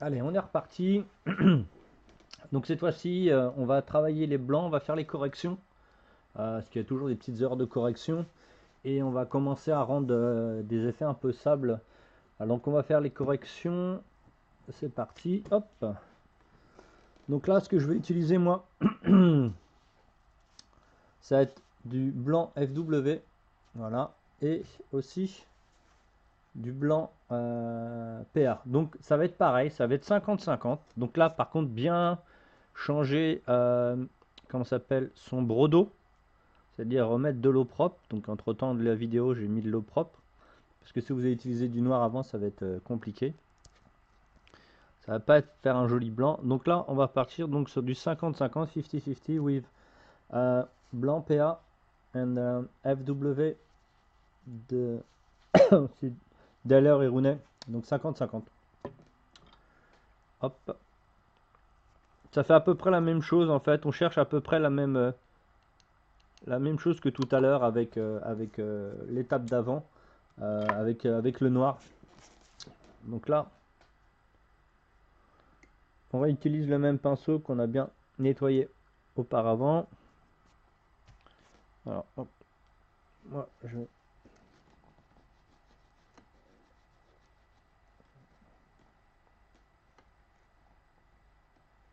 Allez, on est reparti. Donc cette fois-ci, on va travailler les blancs, on va faire les corrections, parce qu'il y a toujours des petites erreurs de correction, et on va commencer à rendre des effets un peu sable. Alors, donc on va faire les corrections, c'est parti, hop. Donc là, ce que je vais utiliser moi, ça va être du blanc FW, voilà, et aussi du blanc PA. Donc ça va être pareil, ça va être 50-50. Donc là, par contre, bien changer, comment ça s'appelle, son brodo, c'est-à-dire remettre de l'eau propre. Donc entre temps de la vidéo, j'ai mis de l'eau propre, parce que si vous avez utilisé du noir avant, ça va être compliqué. Ça va pas être faire un joli blanc. Donc là, on va partir donc sur du 50-50, 50-50 with blanc PA and FW de Daller et Rounet. Donc 50-50. Hop. Ça fait à peu près la même chose en fait. On cherche à peu près la même chose que tout à l'heure avec l'étape d'avant, avec le noir. Donc là, on va utiliser le même pinceau qu'on a bien nettoyé auparavant. Alors, hop, moi,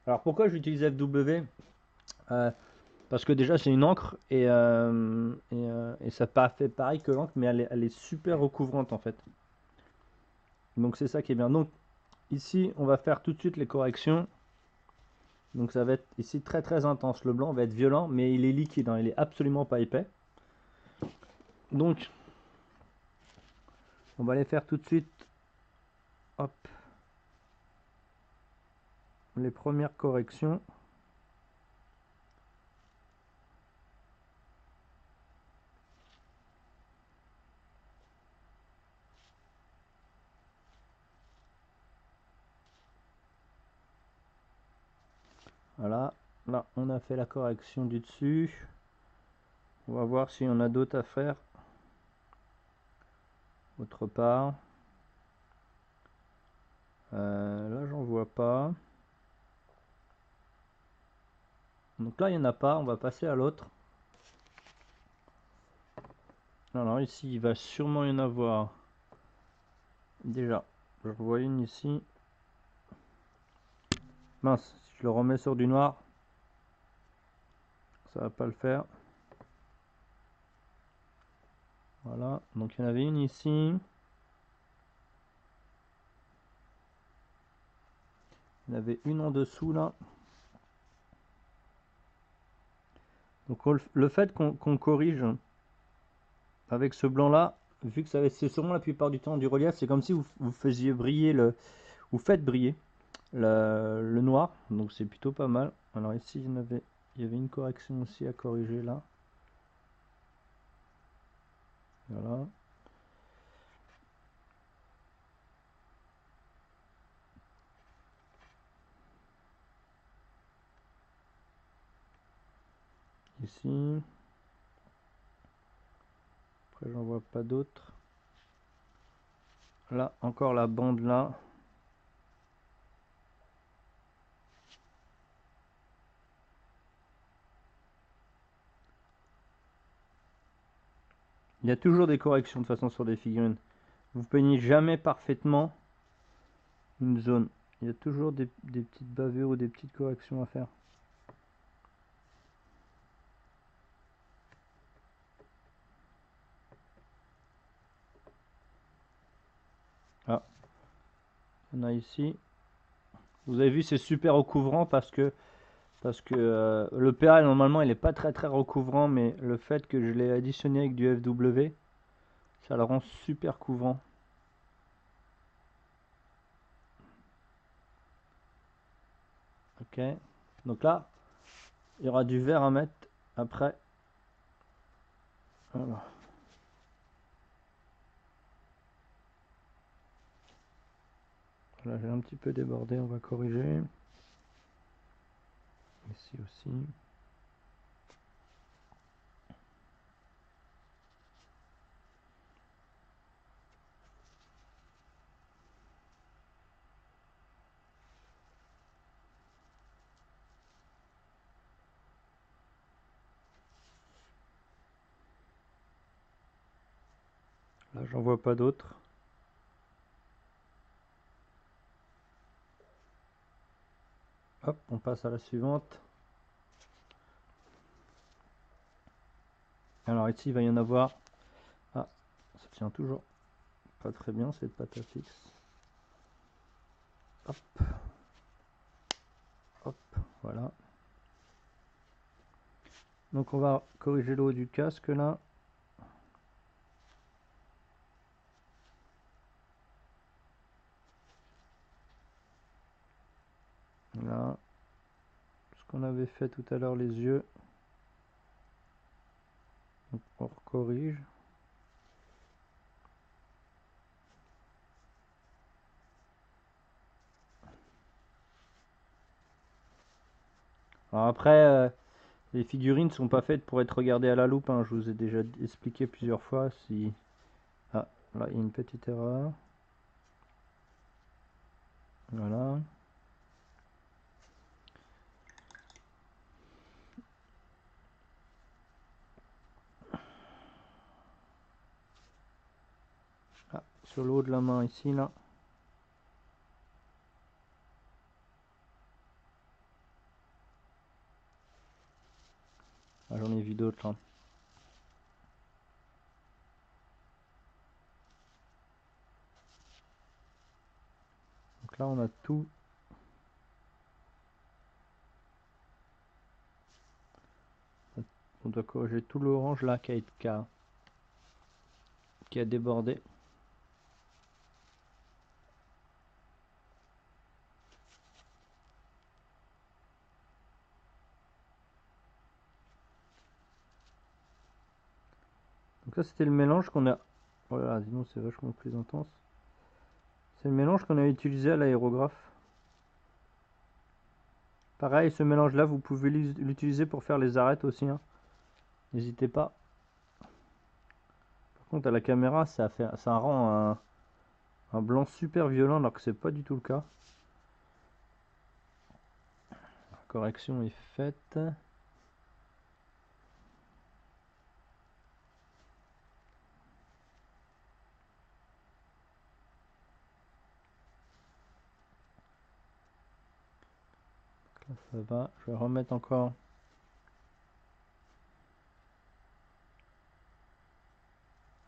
Alors pourquoi j'utilise FW? Parce que déjà c'est une encre et ça fait pareil que l'encre, mais elle est super recouvrante en fait. Donc c'est ça qui est bien. Donc ici, on va faire tout de suite les corrections. Donc ça va être ici très très intense. Le blanc va être violent, mais il est liquide, hein, il est absolument pas épais. Donc on va les faire tout de suite. Hop, les premières corrections. Voilà, là on a fait la correction du dessus. On va voir si on a d'autres à faire autre part. Là j'en vois pas. Donc là il n'y en a pas, on va passer à l'autre. Alors ici il va sûrement y en avoir. Déjà, je vois une ici. Mince, si je le remets sur du noir, ça va pas le faire. Voilà, donc il y en avait une ici. Il y en avait une en dessous là. Donc le fait qu'on corrige avec ce blanc là, vu que c'est sûrement la plupart du temps du relief, c'est comme si vous faisiez briller vous faites briller le noir, donc c'est plutôt pas mal. Alors ici il y avait une correction aussi à corriger là. Voilà. Ici. Après j'en vois pas d'autres. Là, encore la bande là. Il y a toujours des corrections de toute façon sur des figurines. Vous peignez jamais parfaitement une zone. Il y a toujours des petites bavures ou des petites corrections à faire. Ah, on a ici. Vous avez vu, c'est super recouvrant parce que le PA normalement il n'est pas très très recouvrant, mais le fait que je l'ai additionné avec du FW, ça le rend super couvrant. Ok, donc là il y aura du vert à mettre après. Voilà. Là j'ai un petit peu débordé, on va corriger. Ici aussi. Là, j'en vois pas d'autres. Hop, on passe à la suivante. Alors ici, il va y en avoir... Ah, ça tient toujours pas très bien cette pâte à fixe. Hop. Hop, voilà. Donc on va corriger le haut du casque là. Là. Ce qu'on avait fait tout à l'heure, les yeux. Donc on corrige. Alors après, les figurines ne sont pas faites pour être regardées à la loupe, hein. Je vous ai déjà expliqué plusieurs fois. Si... Ah, là il y a une petite erreur. Voilà. Ah, sur le haut de la main ici, là. Ah, j'en ai vu d'autres là. Donc là on a tout. On doit corriger tout l'orange là qui a débordé. Donc ça c'était le mélange qu'on a... Voilà, sinon c'est vachement plus intense. C'est le mélange qu'on a utilisé à l'aérographe. Pareil, ce mélange là vous pouvez l'utiliser pour faire les arêtes aussi, hein. N'hésitez pas. Par contre à la caméra ça rend un blanc super violent alors que c'est pas du tout le cas. La correction est faite. Là, ça va, je vais remettre encore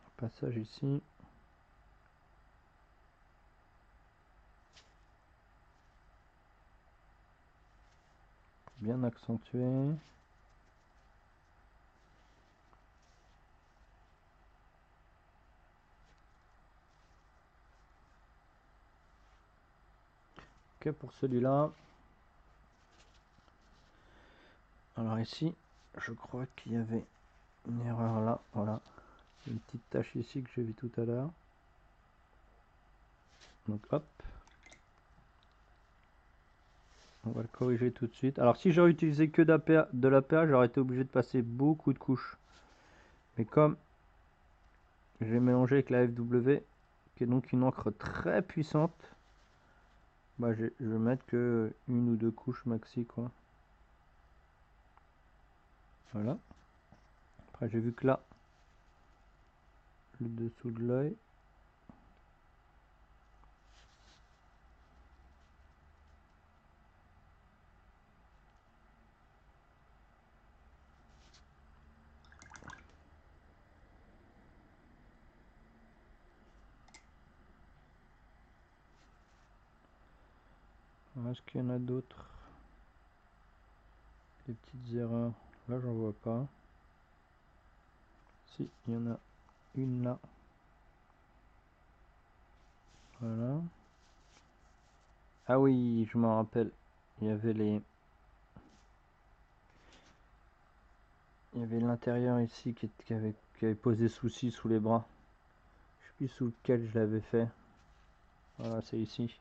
un passage ici. Bien accentué. Ok, pour celui-là. Alors ici, je crois qu'il y avait une erreur là. Voilà. Une petite tache ici que j'ai vu tout à l'heure. Donc hop. On va le corriger tout de suite. Alors si j'aurais utilisé que de l'APA, j'aurais été obligé de passer beaucoup de couches. Mais comme j'ai mélangé avec la FW, qui est donc une encre très puissante, bah je vais mettre que une ou deux couches maxi quoi. Voilà. Après j'ai vu que là, le dessous de l'œil. Est-ce qu'il y en a d'autres? Des petites erreurs. Là j'en vois pas. Si, il y en a une là. Voilà. Ah oui, je m'en rappelle. Il y avait l'intérieur ici qui avait posé souci sous les bras. Je sais plus sous lequel je l'avais fait. Voilà, c'est ici.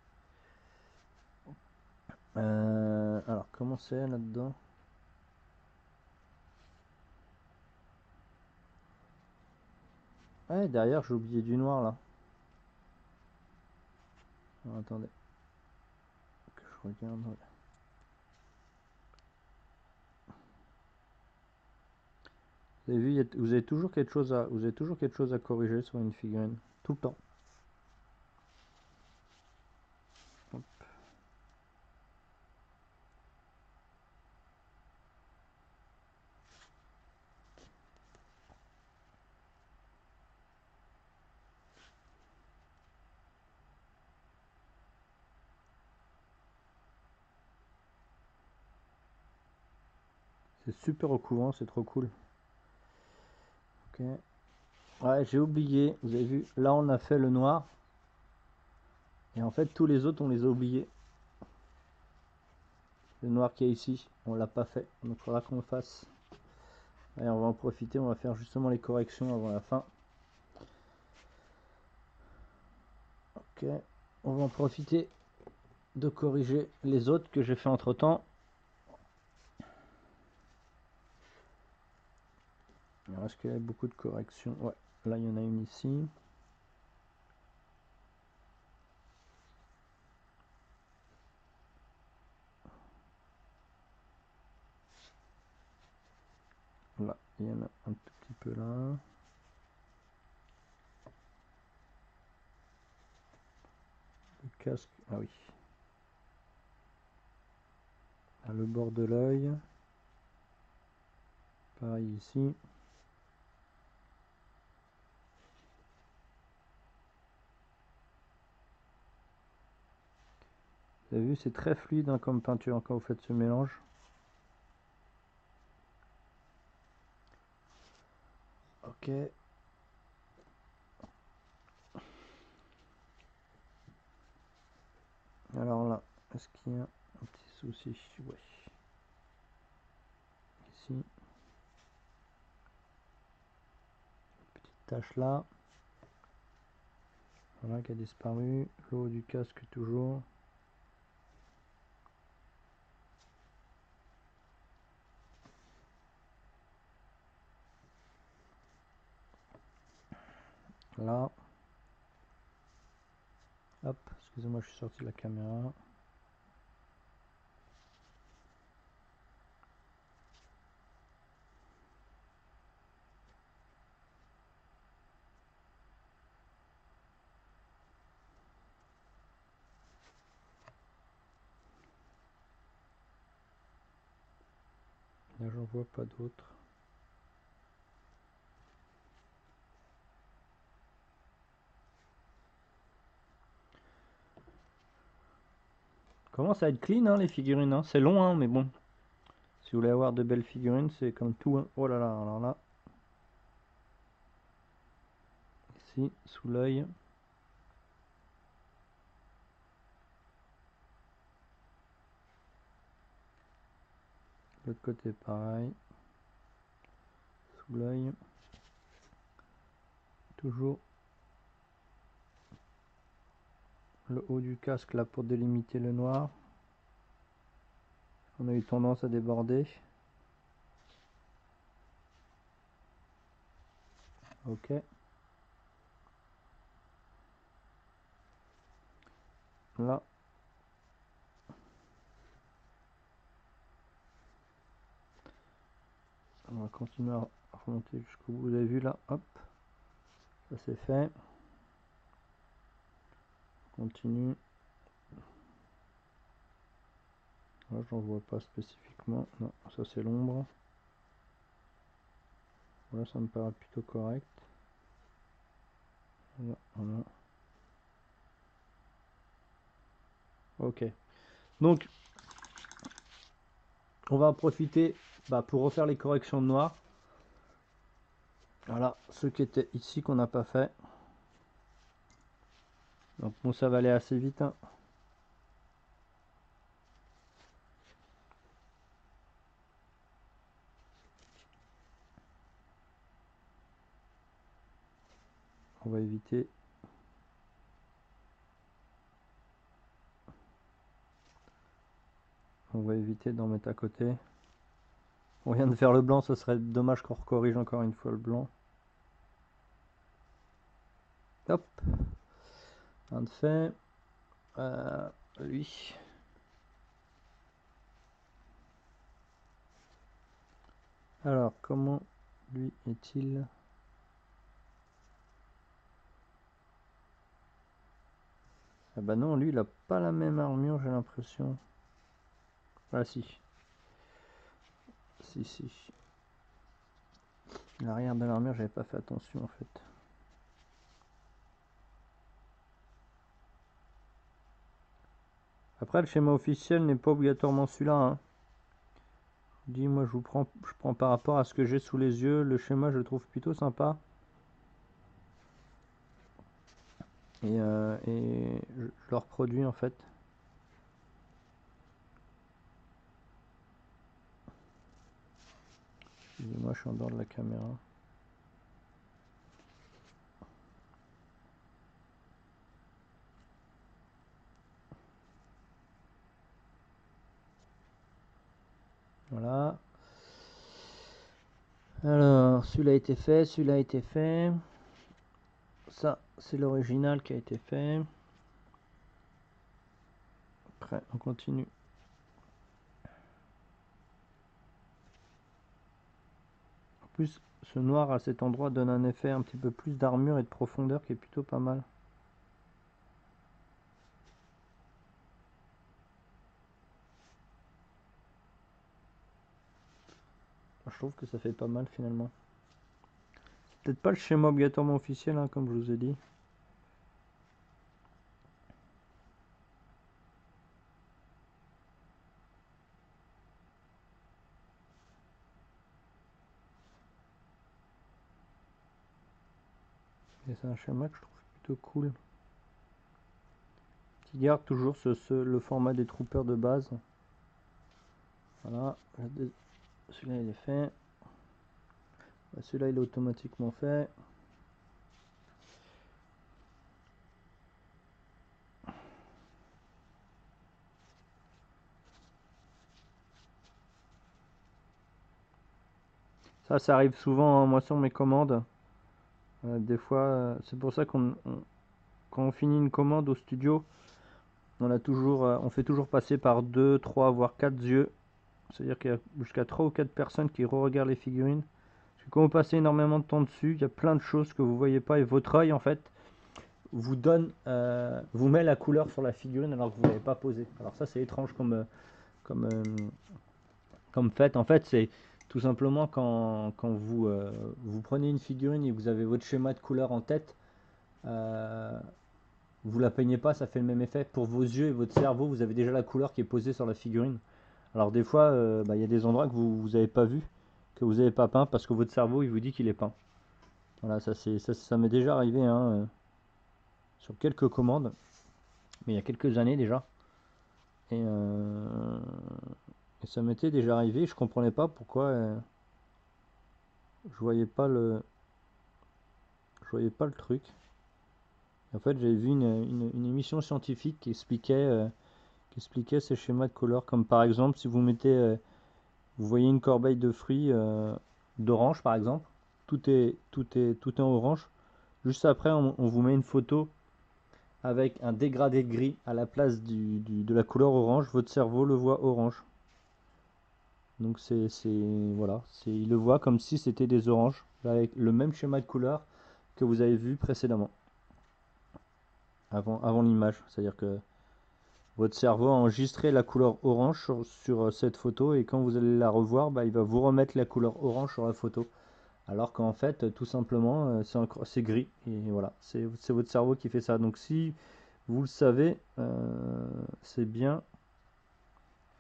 Alors, comment c'est là-dedans? Ah, derrière, j'ai oublié du noir là. Alors, attendez. Que je regarde. Ouais. Vous avez vu, vous avez toujours quelque chose à corriger sur une figurine, tout le temps. Hop. C'est super recouvrant, c'est trop cool. Ok. Ouais, j'ai oublié, vous avez vu, là on a fait le noir. Et en fait, tous les autres, on les a oubliés. Le noir qu'il y a ici, on l'a pas fait. Donc il faudra qu'on le fasse. Allez, on va en profiter, on va faire justement les corrections avant la fin. Ok, on va en profiter de corriger les autres que j'ai fait entre temps. Alors, est-ce qu'il y a beaucoup de corrections? Ouais, là il y en a une ici. Là, il y en a un tout petit peu là. Le casque, ah oui. Là, le bord de l'œil. Pareil ici. Vous avez vu, c'est très fluide hein, comme peinture quand vous faites ce mélange. Ok. Alors là, est-ce qu'il y a un petit souci? Ouais. Ici. Petite tache là. Voilà qui a disparu. Le haut du casque toujours. Là. Hop, excusez-moi, je suis sorti de la caméra. Là, j'en vois pas d'autres. Commence à être clean hein, les figurines, hein. C'est long hein, mais bon. Si vous voulez avoir de belles figurines, c'est comme tout hein. Oh là là, alors là. Ici, sous l'œil. L'autre côté pareil. Sous l'œil. Toujours le haut du casque là pour délimiter le noir. On a eu tendance à déborder. Ok. Là. On va continuer à remonter jusqu'au bout. Vous avez vu là, hop. Ça c'est fait. Continue. Là, j'en vois pas spécifiquement. Non, ça c'est l'ombre. Voilà, ça me paraît plutôt correct. Voilà, voilà. Ok. Donc, on va en profiter pour refaire les corrections de noir. Voilà, ceux qui étaient ici qu'on n'a pas fait. Donc bon, ça va aller assez vite. Hein. On va éviter. On va éviter d'en mettre à côté. On vient de faire le blanc, ce serait dommage qu'on recorrige encore une fois le blanc. Hop. Un de fait. Lui. Alors, comment Lui est-il... Ah bah non, lui il a pas la même armure, j'ai l'impression. Ah si. Si. L'arrière de l'armure, j'avais pas fait attention en fait. Après, le schéma officiel n'est pas obligatoirement celui-là. Hein. Je dis, moi je prends par rapport à ce que j'ai sous les yeux. Le schéma, je le trouve plutôt sympa. Et je le reproduis en fait. Excusez-moi, je suis en dehors de la caméra. Voilà. Alors, celui-là a été fait, celui-là a été fait. Ça, c'est l'original qui a été fait. Après, on continue. En plus, ce noir à cet endroit donne un effet un petit peu plus d'armure et de profondeur qui est plutôt pas mal. Je trouve que ça fait pas mal finalement. Peut-être pas le schéma obligatoirement officiel, hein, comme je vous ai dit. Et c'est un schéma que je trouve plutôt cool. Qui garde toujours le format des troopers de base. Voilà. Celui-là il est fait. Celui-là il est automatiquement fait. Ça arrive souvent, hein, moi sur mes commandes. Des fois, c'est pour ça quand on finit une commande au studio, on fait toujours passer par 2, 3, voire 4 yeux. C'est-à-dire qu'il y a jusqu'à 3 ou 4 personnes qui re-regardent les figurines. Parce que quand vous passez énormément de temps dessus, il y a plein de choses que vous voyez pas et votre œil en fait vous vous met la couleur sur la figurine alors que vous l'avez pas posée. Alors ça c'est étrange comme, euh, comme fait. En fait c'est tout simplement quand vous prenez une figurine et vous avez votre schéma de couleur en tête, euh, vous la peignez pas, ça fait le même effet. Pour vos yeux et votre cerveau, vous avez déjà la couleur qui est posée sur la figurine. Alors des fois, il y a des endroits que vous n'avez pas vu, que vous n'avez pas peint parce que votre cerveau il vous dit qu'il est peint. Voilà, ça m'est déjà arrivé hein, sur quelques commandes, mais il y a quelques années déjà. Et ça m'était déjà arrivé, je comprenais pas pourquoi je voyais pas le truc. En fait, j'avais vu une émission scientifique qui expliquait ces schémas de couleurs, comme par exemple si vous voyez une corbeille de fruits d'orange par exemple, tout est en orange. Juste après, on vous met une photo avec un dégradé de gris à la place de la couleur orange. Votre cerveau le voit orange. Donc voilà, il le voit comme si c'était des oranges, avec le même schéma de couleur que vous avez vu précédemment, avant l'image. C'est-à-dire que votre cerveau a enregistré la couleur orange sur cette photo et quand vous allez la revoir, il va vous remettre la couleur orange sur la photo. Alors qu'en fait, tout simplement, c'est gris. Et voilà, c'est votre cerveau qui fait ça. Donc si vous le savez, c'est bien.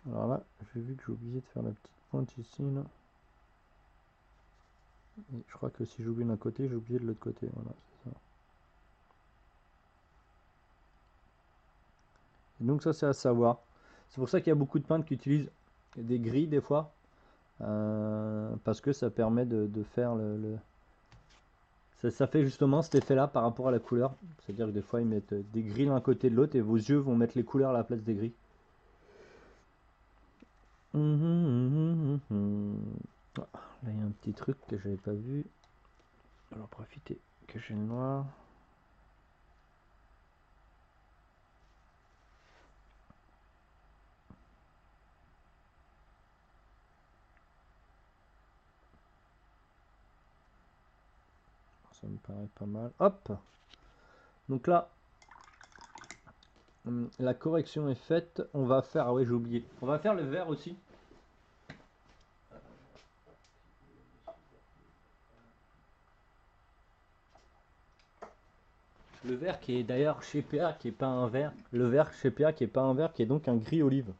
Alors là, j'ai vu que j'ai oublié de faire la petite pointe ici. Là. Et je crois que si j'oublie d'un côté, j'ai oublié de l'autre côté. Voilà, c'est ça. Et donc ça, c'est à savoir. C'est pour ça qu'il y a beaucoup de peintres qui utilisent des gris des fois. Parce que ça permet de faire ça fait justement cet effet là par rapport à la couleur. C'est à dire que des fois ils mettent des gris l'un côté de l'autre et vos yeux vont mettre les couleurs à la place des gris. Ah, là il y a un petit truc que j'avais pas vu. Alors profiter que j'ai le noir. ça me paraît pas mal. Hop. Donc là, la correction est faite. On va faire, ah ouais, j'ai oublié. On va faire le vert aussi. Le vert qui est d'ailleurs chez PA, qui est pas un vert. Le vert chez PA qui est pas un vert, qui est donc un gris olive.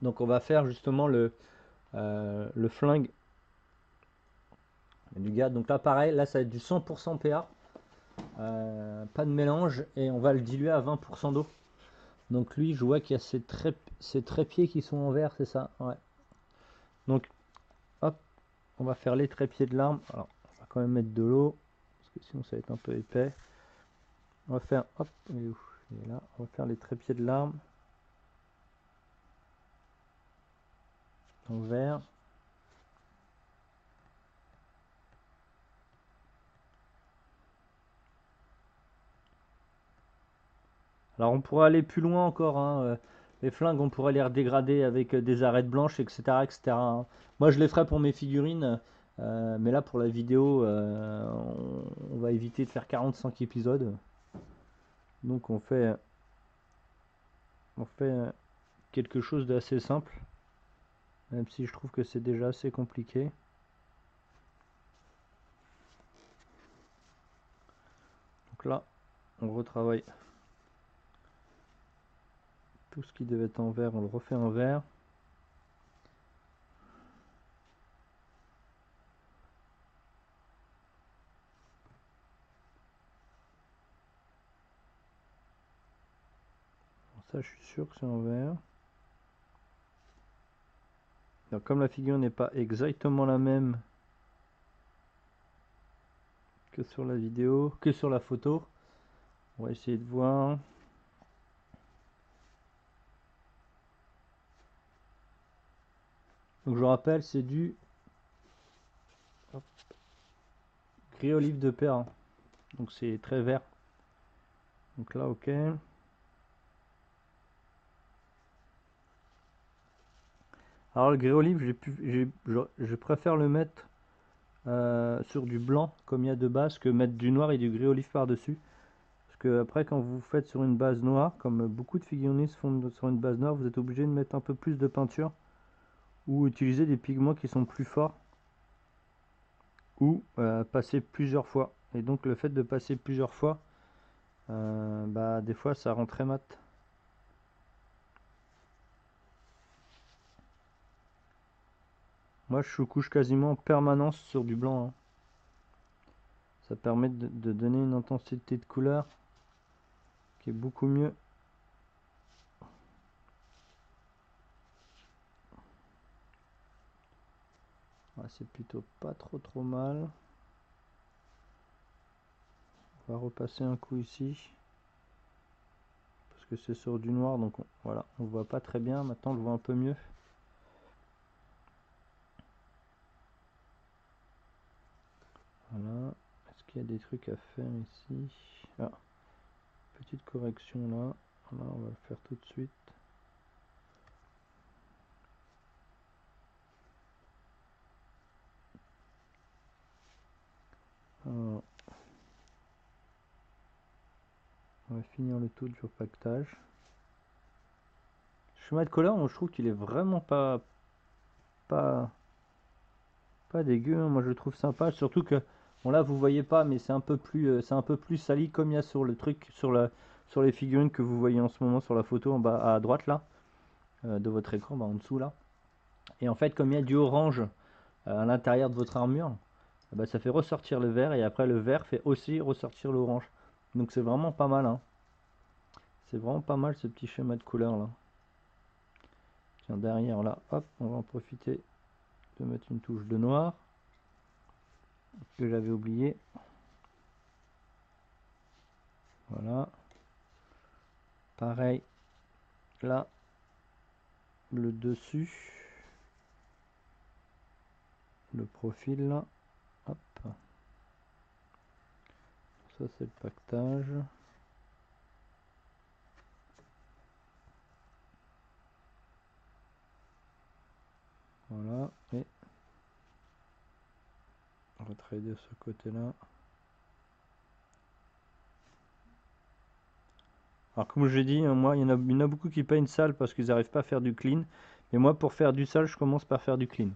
Donc on va faire justement le flingue du gars. Donc là pareil, là ça va être du 100% PA. Pas de mélange et on va le diluer à 20% d'eau. Donc lui, je vois qu'il y a ces trépieds qui sont en vert, c'est ça? Ouais. Donc hop, on va faire les trépieds de l'arme. Alors on va quand même mettre de l'eau parce que sinon ça va être un peu épais. On va faire, hop, il est où? Il est là. On va faire les trépieds de l'arme en vert. Alors on pourrait aller plus loin encore, hein. Les flingues, on pourrait les redégrader avec des arêtes blanches, etc. etc. hein. Moi je les ferai pour mes figurines, mais là pour la vidéo, on va éviter de faire 45 épisodes. Donc on fait quelque chose d'assez simple, même si je trouve que c'est déjà assez compliqué. Donc là, on retravaille tout ce qui devait être en vert, on le refait en vert. Ça, je suis sûr que c'est en vert. Alors, comme la figure n'est pas exactement la même que sur la vidéo, que sur la photo, on va essayer de voir. Donc je rappelle, c'est du gris olive de Perrin. Donc c'est très vert. Donc là, ok. Alors le gris olive, je préfère le mettre sur du blanc comme il y a de base que mettre du noir et du gris olive par-dessus. Parce que après, quand vous faites sur une base noire, comme beaucoup de figuristes font sur une base noire, vous êtes obligé de mettre un peu plus de peinture ou utiliser des pigments qui sont plus forts ou passer plusieurs fois. Et donc le fait de passer plusieurs fois, bah, des fois ça rend très mat. Moi je couche quasiment en permanence sur du blanc, hein. Ça permet de donner une intensité de couleur qui est beaucoup mieux. Ouais, c'est plutôt pas trop mal. On va repasser un coup ici. Parce que c'est sur du noir, donc voilà, on voit pas très bien. Maintenant on le voit un peu mieux. Voilà. Est-ce qu'il y a des trucs à faire ici? Ah, petite correction là. Voilà, on va le faire tout de suite. Alors, on va finir le tout du repaquetage. Le schéma de couleur, moi je trouve qu'il est vraiment pas, pas dégueu, hein. Moi je le trouve sympa, surtout que bon là vous voyez pas, mais c'est un peu plus sali comme il y a sur le truc, sur les figurines que vous voyez en ce moment sur la photo en bas à droite là, de votre écran, bah, en dessous là. Et en fait, comme il y a du orange à l'intérieur de votre armure, bah, ça fait ressortir le vert et après le vert fait aussi ressortir l'orange. Donc c'est vraiment pas mal, hein. C'est vraiment pas mal ce petit schéma de couleur là. Tiens, derrière là, hop, on va en profiter de mettre une touche de noir que j'avais oublié. Voilà. Pareil, là, le dessus, le profil là, hop. Ça c'est le pactage. Voilà, et on va travailler de ce côté là. Alors comme je l'ai dit, moi, il y en a beaucoup qui payent une salle parce qu'ils n'arrivent pas à faire du clean. Et moi, pour faire du sale, je commence par faire du clean.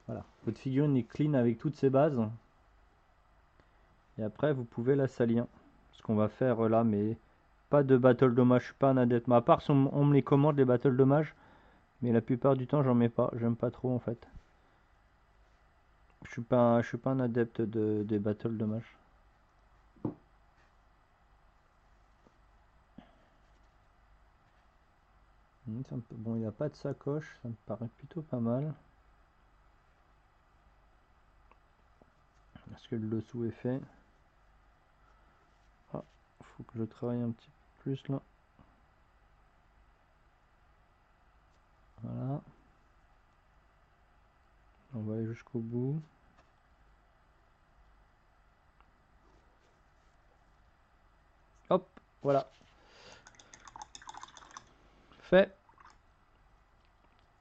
Voilà, votre figurine est clean avec toutes ses bases. Et après, vous pouvez la salir. Ce qu'on va faire là, mais pas de battle dommage, je suis pas un adepte. Mais à part si on me les commande, les battle dommage. Mais la plupart du temps, j'en mets pas. J'aime pas trop en fait. Je suis pas un adepte des battle dommage. Bon, il n'y a pas de sacoche, ça me paraît plutôt pas mal. Est-ce que le dessous est fait? Ah, faut que je travaille un petit peu plus là. Voilà. On va aller jusqu'au bout. Hop, voilà. Fait.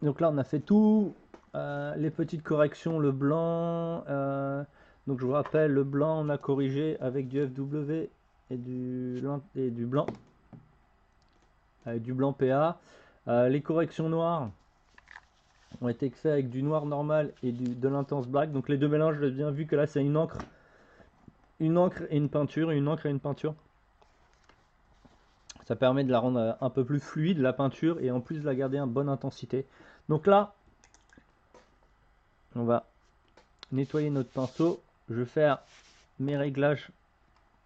Donc là, on a fait tout. Les petites corrections, le blanc. Donc je vous rappelle, le blanc, on a corrigé avec du FW et du blanc. Avec du blanc PA. Les corrections noires ont été faites avec du noir normal et de l'intense black. Donc les deux mélanges, j'ai bien vu que là, c'est une encre et une peinture. Une encre et une peinture. Ça permet de la rendre un peu plus fluide, la peinture, et en plus de la garder en bonne intensité. Donc là, on va nettoyer notre pinceau. Je vais faire mes réglages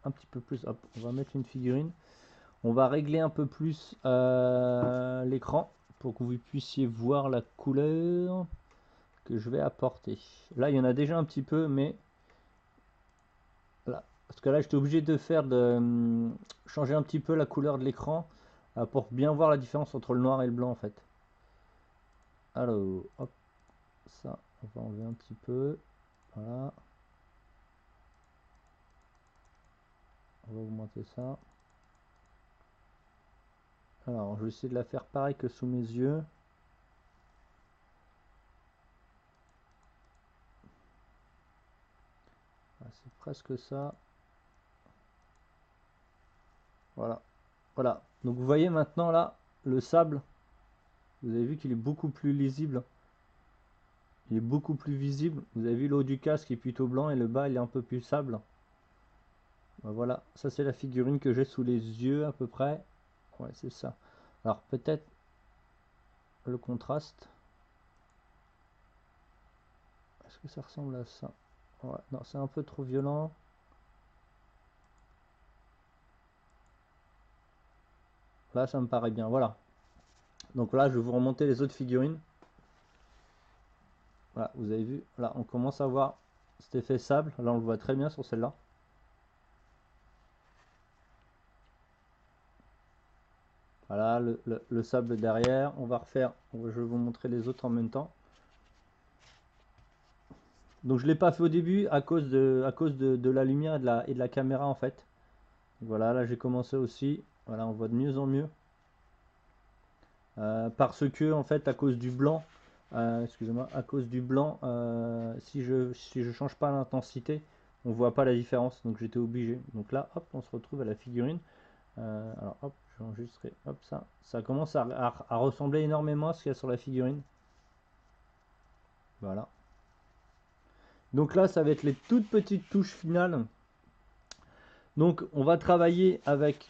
un petit peu plus. Hop, on va mettre une figurine. On va régler un peu plus l'écran pour que vous puissiez voir la couleur que je vais apporter. Là, il y en a déjà un petit peu, mais là, parce que là, j'étais obligé de changer un petit peu la couleur de l'écran pour bien voir la différence entre le noir et le blanc en fait. Alors, hop, ça, on va enlever un petit peu. Voilà. On va augmenter ça. Alors, je vais essayer de la faire pareil que sous mes yeux. C'est presque ça. Voilà. Voilà. Donc vous voyez maintenant là, le sable, vous avez vu qu'il est beaucoup plus lisible. Il est beaucoup plus visible. Vous avez vu le haut du casque est plutôt blanc et le bas il est un peu plus sable. Ben voilà, ça c'est la figurine que j'ai sous les yeux à peu près. Ouais, c'est ça. Alors peut-être le contraste. Est-ce que ça ressemble à ça? Ouais, non, c'est un peu trop violent. Là, ça me paraît bien. Voilà. Donc là, je vais vous remonter les autres figurines. Voilà, vous avez vu. Là, on commence à voir cet effet sable. Là, on le voit très bien sur celle-là. Voilà, le sable derrière. On va refaire. Je vais vous montrer les autres en même temps. Donc, je ne l'ai pas fait au début à cause de la lumière et de la caméra en fait. Voilà, là, j'ai commencé aussi. Voilà, on voit de mieux en mieux. Parce que en fait à cause du blanc excusez-moi, à cause du blanc si je change pas l'intensité on voit pas la différence, donc j'étais obligé. Donc là hop, on se retrouve à la figurine. Alors hop, je vais enregistrer. Hop, ça commence à ressembler énormément à ce qu'il y a sur la figurine. Voilà, donc là ça va être les toutes petites touches finales. Donc on va travailler avec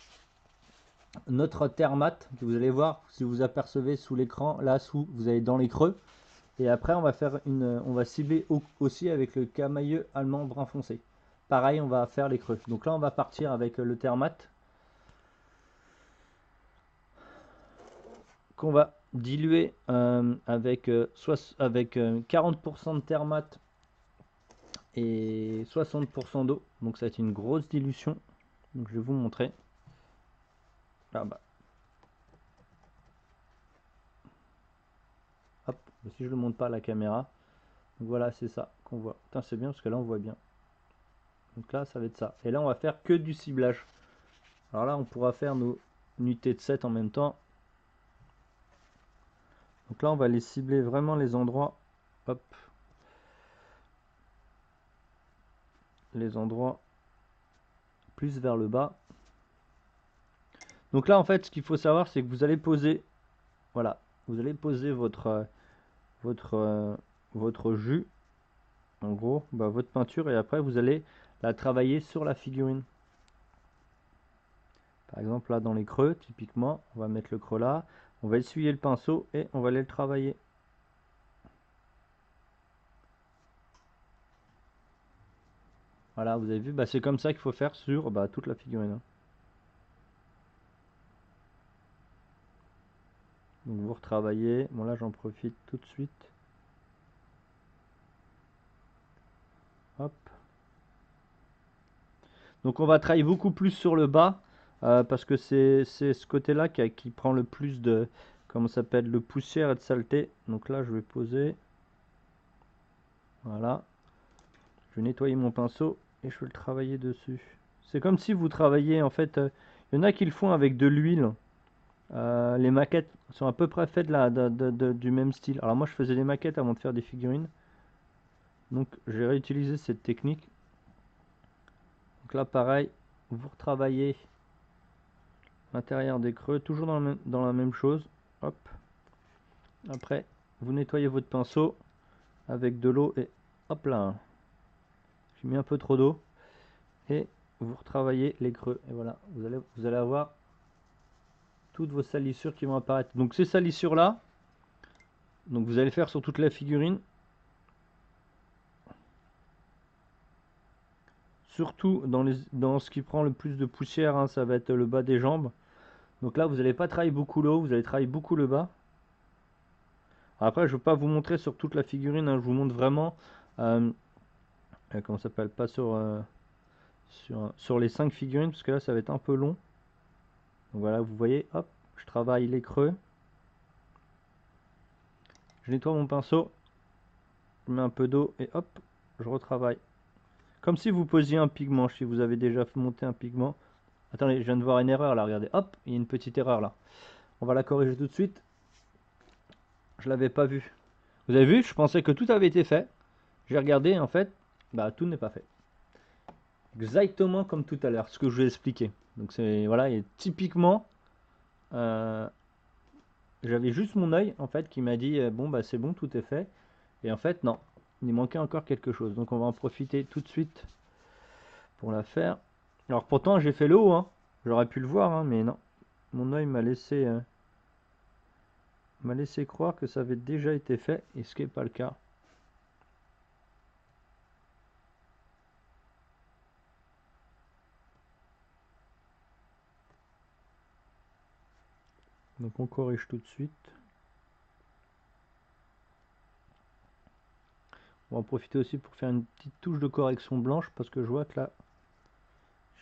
notre terre mat, que vous allez voir si vous apercevez sous l'écran. Là sous, vous avez dans les creux. Et après, on va cibler aussi avec le camailleux allemand brun foncé. Pareil, on va faire les creux. Donc là, on va partir avec le terre mat qu'on va diluer avec 40% de terre mat et 60% d'eau. Donc ça va être une grosse dilution. Donc je vais vous montrer. Ah bah. Hop, si je ne le montre pas à la caméra. Donc voilà, c'est ça qu'on voit. Putain, c'est bien parce que là, on voit bien. Donc là, ça va être ça. Et là, on va faire que du ciblage. Alors là, on pourra faire nos unités de 7 en même temps. Donc là, on va les cibler vraiment les endroits. Hop. Les endroits plus vers le bas. Donc là, en fait, ce qu'il faut savoir, c'est que vous allez poser, voilà, vous allez poser votre, euh, votre jus, en gros, bah, votre peinture, et après vous allez la travailler sur la figurine. Par exemple, là dans les creux, typiquement, on va mettre le creux là, on va essuyer le pinceau et on va aller le travailler. Voilà, vous avez vu, bah, c'est comme ça qu'il faut faire sur bah, toute la figurine, hein. Donc vous retravaillez, bon là j'en profite tout de suite. Hop. Donc on va travailler beaucoup plus sur le bas, parce que c'est ce côté-là qui prend le plus de, comment ça s'appelle, de poussière et de saleté. Donc là je vais poser, voilà. Je vais nettoyer mon pinceau et je vais le travailler dessus. C'est comme si vous travailliez, en fait, il y en a qui le font avec de l'huile. Les maquettes sont à peu près faites du même style. Alors moi je faisais des maquettes avant de faire des figurines. Donc j'ai réutilisé cette technique. Donc là pareil, vous retravaillez l'intérieur des creux, toujours dans la même chose. Hop. Après, vous nettoyez votre pinceau avec de l'eau et hop là. J'ai mis un peu trop d'eau. Et vous retravaillez les creux. Et voilà, vous allez avoir toutes vos salissures qui vont apparaître. Donc ces salissures là, donc vous allez faire sur toute la figurine. Surtout dans ce qui prend le plus de poussière, hein, ça va être le bas des jambes. Donc là vous n'allez pas travailler beaucoup le haut, vous allez travailler beaucoup le bas. Après je ne veux pas vous montrer sur toute la figurine, hein, je vous montre vraiment comment ça s'appelle, pas sur les 5 figurines, parce que là ça va être un peu long. Donc voilà, vous voyez, hop, je travaille les creux. Je nettoie mon pinceau, je mets un peu d'eau et hop, je retravaille. Comme si vous posiez un pigment, si vous avez déjà monté un pigment. Attendez, je viens de voir une erreur là, regardez, hop, il y a une petite erreur là. On va la corriger tout de suite. Je l'avais pas vu. Vous avez vu, je pensais que tout avait été fait. J'ai regardé, en fait, bah tout n'est pas fait. Exactement comme tout à l'heure, ce que je vous ai expliqué. Donc c'est, voilà, et typiquement, euh, j'avais juste mon œil, en fait, qui m'a dit, bon, bah c'est bon, tout est fait. Et en fait, non, il manquait encore quelque chose. Donc on va en profiter tout de suite pour la faire. Alors pourtant, j'ai fait le haut, hein. J'aurais pu le voir, hein, mais non. Mon œil m'a laissé croire que ça avait déjà été fait, et ce qui n'est pas le cas. Donc on corrige tout de suite. On va en profiter aussi pour faire une petite touche de correction blanche, parce que je vois que là,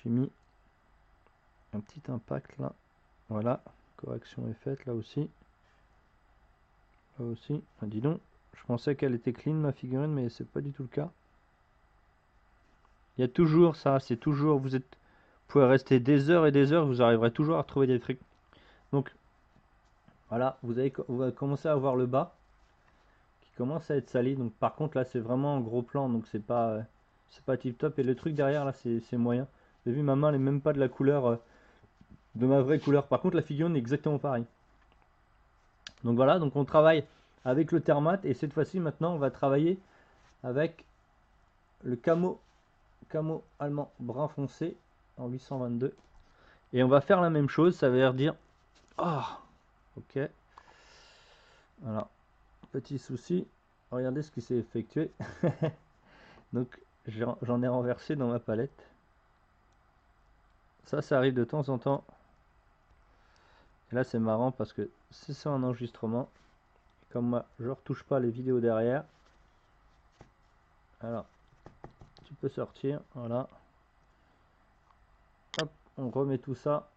j'ai mis un petit impact là. Voilà, correction est faite là aussi. Là aussi, ah, dis donc, je pensais qu'elle était clean ma figurine, mais c'est pas du tout le cas. Il y a toujours ça, c'est toujours, vous pouvez rester des heures et des heures, vous arriverez toujours à retrouver des trucs. Donc voilà, vous allez commencer à voir le bas qui commence à être sali. Donc par contre là c'est vraiment un gros plan, donc c'est pas tip top. Et le truc derrière là c'est moyen. Vous avez vu, ma main elle est même pas de la couleur de ma vraie couleur. Par contre la figurine est exactement pareil. Donc voilà, donc on travaille avec le Thermat, et cette fois-ci maintenant on va travailler avec le camo allemand brun foncé en 822. Et on va faire la même chose, ça veut dire, ah, ok, voilà, petit souci, regardez ce qui s'est effectué. Donc j'en ai renversé dans ma palette. Ça arrive de temps en temps. Et là c'est marrant parce que c'est ça un enregistrement. Comme moi je retouche pas les vidéos derrière. Alors tu peux sortir, voilà. Hop, on remet tout ça.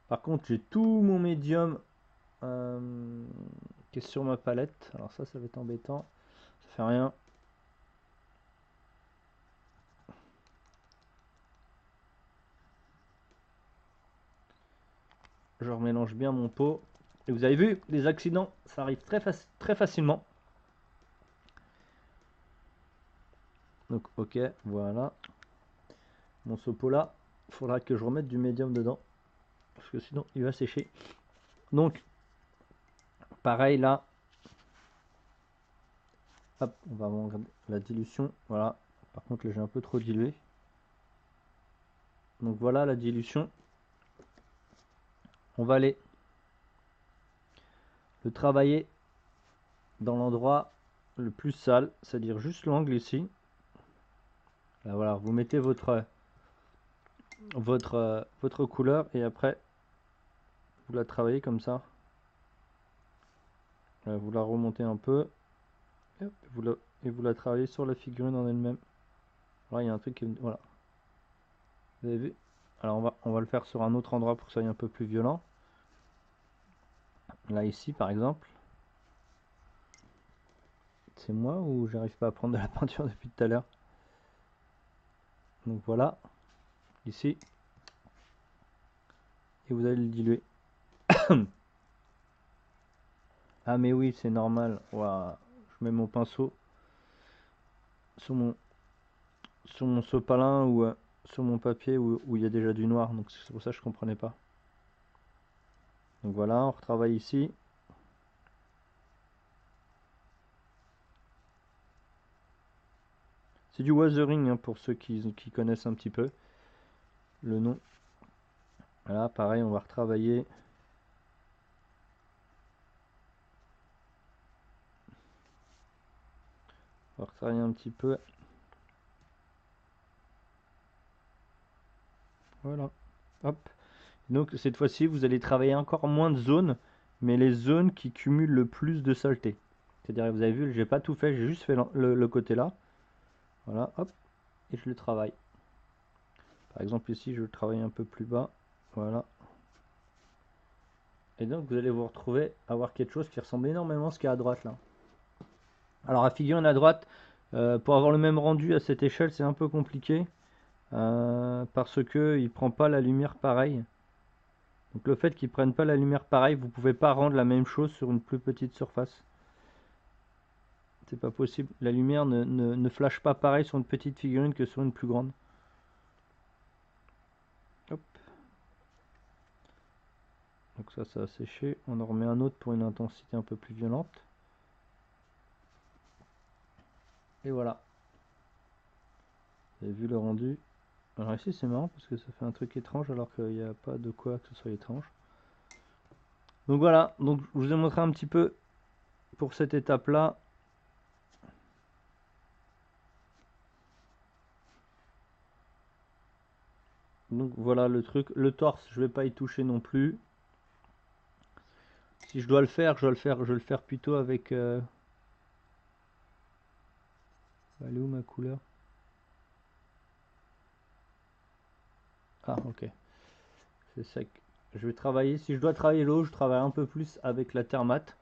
Par contre j'ai tout mon médium qui est sur ma palette. Alors ça va être embêtant. Ça fait rien. Je remélange bien mon pot. Et vous avez vu, les accidents, ça arrive très facilement. Donc ok, voilà. Mon seau pot là, il faudra que je remette du médium dedans. parce que sinon il va sécher. Donc pareil là, hop, on va voir la dilution, voilà. Par contre là j'ai un peu trop dilué. Donc voilà la dilution. On va aller le travailler dans l'endroit le plus sale, c'est-à-dire juste l'angle ici. Là, voilà, vous mettez votre couleur et après vous la travaillez comme ça. Là, vous la remontez un peu et, hop, vous la travaillez sur la figurine en elle-même. Là il y a un truc qui... Voilà. Vous avez vu? Alors on va le faire sur un autre endroit pour que ça soit un peu plus violent. Là ici par exemple. C'est moi ou j'arrive pas à prendre de la peinture depuis tout à l'heure? Donc voilà. Ici. Et vous allez le diluer. Ah mais oui, c'est normal. Wow. Je mets mon pinceau sur mon sopalin ou sur mon papier où il y a déjà du noir. Donc c'est pour ça que je comprenais pas. Donc voilà, on retravaille ici. C'est du weathering hein, pour ceux qui connaissent un petit peu le nom. Voilà, pareil, on va retravailler. On va retravailler un petit peu. Voilà. Hop. Donc cette fois-ci, vous allez travailler encore moins de zones, mais les zones qui cumulent le plus de saleté. C'est-à-dire, vous avez vu, j'ai pas tout fait, j'ai juste fait le côté là. Voilà, hop, et je le travaille. Par exemple ici, je le travaille un peu plus bas. Voilà. Et donc vous allez vous retrouver à avoir quelque chose qui ressemble énormément à ce qu'il y a à droite là. Alors la figurine à droite, pour avoir le même rendu à cette échelle, c'est un peu compliqué. Parce que il prend pas la lumière pareille. Donc le fait qu'ils prennent pas la lumière pareille, vous pouvez pas rendre la même chose sur une plus petite surface. C'est pas possible. La lumière ne flash pas pareil sur une petite figurine que sur une plus grande. Hop. Donc ça a séché. On en remet un autre pour une intensité un peu plus violente. Et voilà. Vous avez vu le rendu. Alors ici c'est marrant parce que ça fait un truc étrange alors qu'il n'y a pas de quoi que ce soit étrange. Donc voilà. Donc je vous ai montré un petit peu pour cette étape là. Donc voilà le truc. Le torse, je vais pas y toucher non plus. Si je dois le faire, je vais le faire plutôt avec... Elle est où ma couleur? Ah ok. C'est sec. Je vais travailler, si je dois travailler l'eau, je travaille un peu plus avec la terre mate.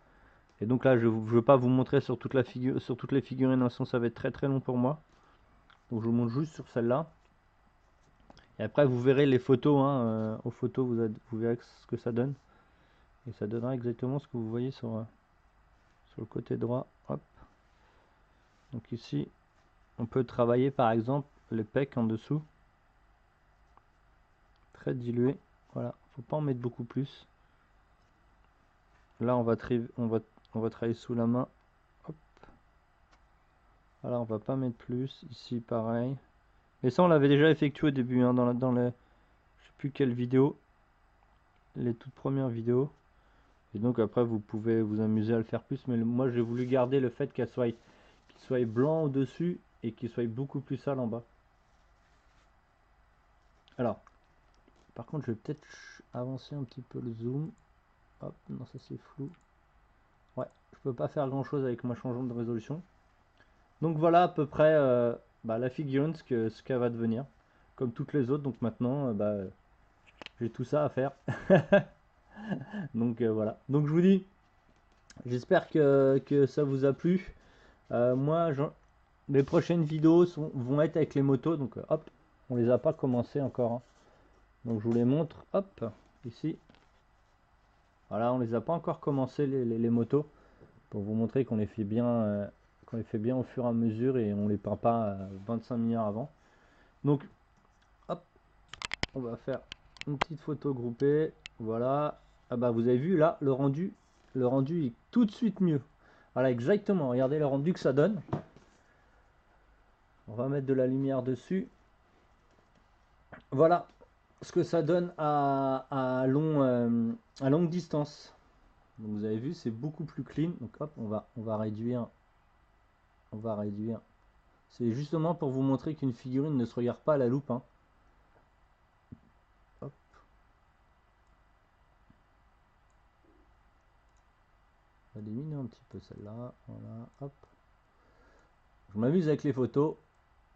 Et donc là, je ne veux pas vous montrer sur toute la figure, sur toutes les figurines, sinon ça va être très très long pour moi. Donc je vous montre juste sur celle-là. Et après, vous verrez les photos. Hein, aux photos, vous verrez ce que ça donne. Et ça donnera exactement ce que vous voyez sur le côté droit. Hop. Donc ici, on peut travailler par exemple les pecs en dessous. Très dilué. Voilà, faut pas en mettre beaucoup plus. Là, on va travailler sous la main. Hop. Voilà, on va pas mettre plus. Ici, pareil. Mais ça, on l'avait déjà effectué au début, hein, dans les... Je sais plus quelle vidéo. Les toutes premières vidéos. Et donc après, vous pouvez vous amuser à le faire plus. Mais moi, j'ai voulu garder le fait qu'il soit blanc au-dessus et qu'il soit beaucoup plus sale en bas. Alors, par contre, je vais peut-être avancer un petit peu le zoom. Hop, non, ça c'est flou. Ouais, je peux pas faire grand-chose avec mon changement de résolution. Donc voilà à peu près la figurine, ce qu'elle va devenir. Comme toutes les autres, donc maintenant, j'ai tout ça à faire. Donc voilà. Donc je vous dis, j'espère que ça vous a plu. Moi, les prochaines vidéos vont être avec les motos. Donc hop, on les a pas commencé encore. Hein. Donc je vous les montre. Hop, ici. Voilà, on les a pas encore commencé les motos. Pour vous montrer qu'on les fait bien. Qu'on les fait bien au fur et à mesure et on les peint pas 25 minutes avant. Donc hop, on va faire une petite photo groupée. Voilà. Ah bah vous avez vu là, le rendu est tout de suite mieux. Voilà, exactement. Regardez le rendu que ça donne. On va mettre de la lumière dessus. Voilà ce que ça donne à longue distance. Donc vous avez vu, c'est beaucoup plus clean. Donc hop, on va réduire. On va réduire. C'est justement pour vous montrer qu'une figurine ne se regarde pas à la loupe, hein. Hop. On va diminuer un petit peu celle-là. Voilà, hop. Je m'amuse avec les photos.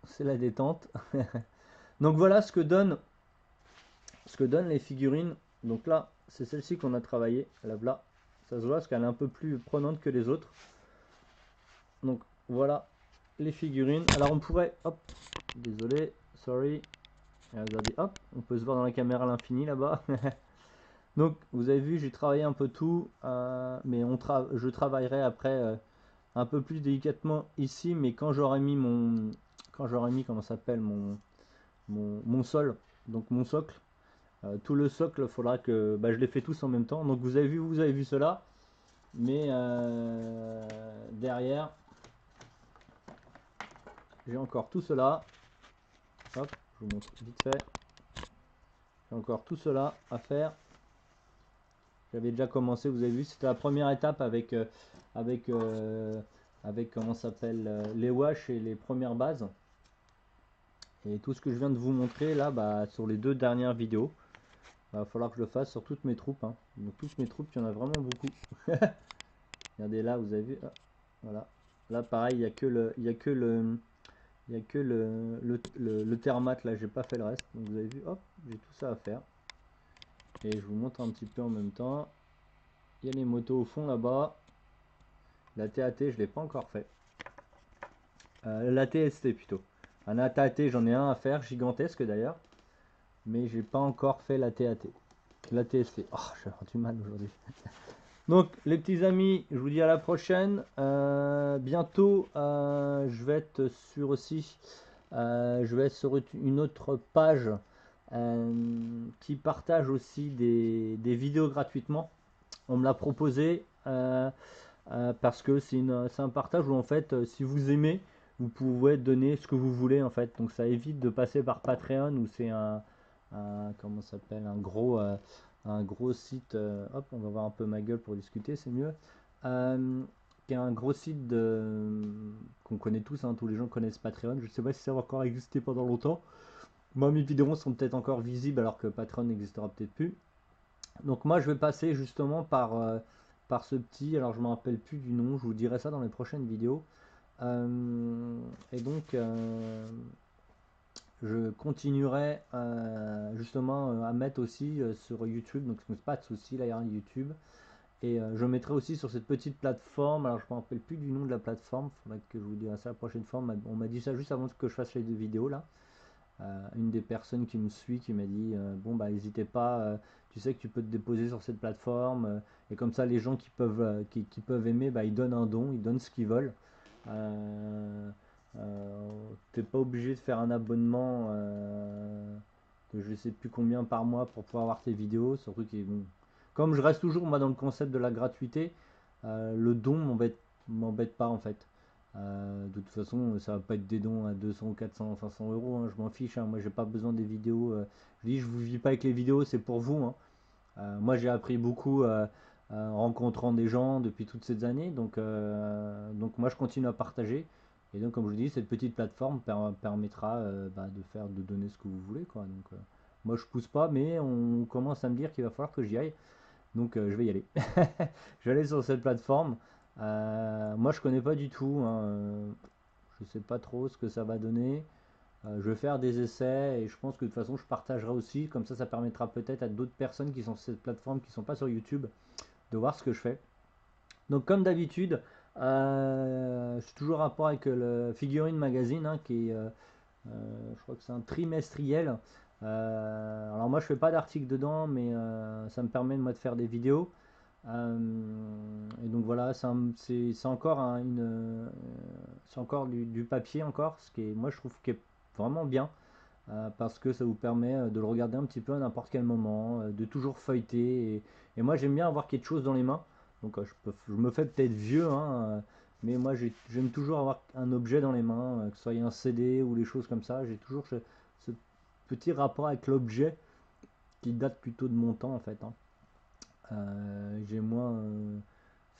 C'est la détente. Donc voilà ce que donnent les figurines. Donc là, c'est celle-ci qu'on a travaillé. Là, ça se voit parce qu'elle est un peu plus prenante que les autres. Donc voilà les figurines. Alors on pourrait, hop, désolé, sorry. Regardez, hop, on peut se voir dans la caméra à l'infini là-bas. Donc vous avez vu, j'ai travaillé un peu tout, mais je travaillerai après un peu plus délicatement ici, mais quand j'aurai mis, comment ça s'appelle, mon sol, donc mon socle, tout le socle, il faudra que bah, je les fais tous en même temps. Donc vous avez vu cela, mais derrière, j'ai encore tout cela. Hop, je vous montre vite fait. J'ai encore tout cela à faire. J'avais déjà commencé, vous avez vu, c'était la première étape avec, euh, avec comment ça s'appelle, les wash et les premières bases. Et tout ce que je viens de vous montrer là, bah, sur les deux dernières vidéos, il va falloir que je le fasse sur toutes mes troupes, hein. Donc toutes mes troupes, il y en a vraiment beaucoup. Regardez là, vous avez vu, ah, voilà. Là pareil, il n'y a que le, il y a que le, il y a que le thermate là, j'ai pas fait le reste. Donc vous avez vu, hop, j'ai tout ça à faire. Et je vous montre un petit peu en même temps. Il y a les motos au fond là-bas. La TAT, je l'ai pas encore fait. La TST plutôt. Un ATAT, j'en ai un à faire, gigantesque d'ailleurs. Mais j'ai pas encore fait la TAT. La TST. Oh, je vais avoir du mal aujourd'hui. Donc, les petits amis, je vous dis à la prochaine. Bientôt, je vais être sur aussi. Je vais être sur une autre page qui partage aussi des vidéos gratuitement. On me l'a proposé. Parce que c'est un partage où en fait, si vous aimez, vous pouvez donner ce que vous voulez en fait. Donc ça évite de passer par Patreon où c'est comment ça s'appelle, un gros site. Hop, on va voir un peu ma gueule pour discuter, c'est mieux. Euh, qui est un gros site qu'on connaît tous, hein, tous les gens connaissent Patreon. Je ne sais pas si ça va encore exister pendant longtemps. Moi, mes vidéos sont peut-être encore visibles alors que Patreon n'existera peut-être plus. Donc moi je vais passer justement par ce petit, alors je ne me rappelle plus du nom, je vous dirai ça dans les prochaines vidéos. Et donc je continuerai justement à mettre aussi sur YouTube, donc pas de souci, là il y a YouTube. Et je mettrai aussi sur cette petite plateforme, alors je ne me rappelle plus du nom de la plateforme, il faudrait que je vous dise ça la prochaine fois, on m'a dit ça juste avant que je fasse les deux vidéos là. Une des personnes qui me suit qui m'a dit bon bah n'hésitez pas, tu sais que tu peux te déposer sur cette plateforme et comme ça les gens qui peuvent aimer bah, ils donnent un don, ils donnent ce qu'ils veulent. T'es pas obligé de faire un abonnement de je sais plus combien par mois pour pouvoir voir tes vidéos, surtout qui bon, comme je reste toujours moi dans le concept de la gratuité, le don m'embête pas en fait. De toute façon, ça va pas être des dons à 200, 400, 500 euros, hein, je m'en fiche, hein. Moi, j'ai pas besoin des vidéos. Je dis, je vous vis pas avec les vidéos, c'est pour vous, hein. Moi, j'ai appris beaucoup en rencontrant des gens depuis toutes ces années, donc moi, je continue à partager. Et donc, comme je vous dis, cette petite plateforme permettra bah, de donner ce que vous voulez, quoi. Donc, moi, je pousse pas, mais on commence à me dire qu'il va falloir que j'y aille. Donc je vais y aller. Je vais aller sur cette plateforme. Moi je connais pas du tout, hein, je sais pas trop ce que ça va donner. Je vais faire des essais et je pense que de toute façon je partagerai aussi. Comme ça permettra peut-être à d'autres personnes qui sont sur cette plateforme, qui sont pas sur YouTube, de voir ce que je fais. Donc comme d'habitude, je suis toujours en rapport avec le Figurine Magazine, hein, qui est, je crois que c'est un trimestriel. Alors moi je fais pas d'article dedans, mais ça me permet de moi de faire des vidéos. Et donc voilà, c'est encore c'est encore du papier encore, ce qui est, moi je trouve qui est vraiment bien. parce que ça vous permet de le regarder un petit peu à n'importe quel moment, de toujours feuilleter. Et moi j'aime bien avoir quelque chose dans les mains. Donc je me fais peut-être vieux, hein, mais moi j'aime toujours avoir un objet dans les mains, que ce soit un CD ou les choses comme ça. J'ai toujours ce petit rapport avec l'objet qui date plutôt de mon temps en fait, hein. J'ai moins,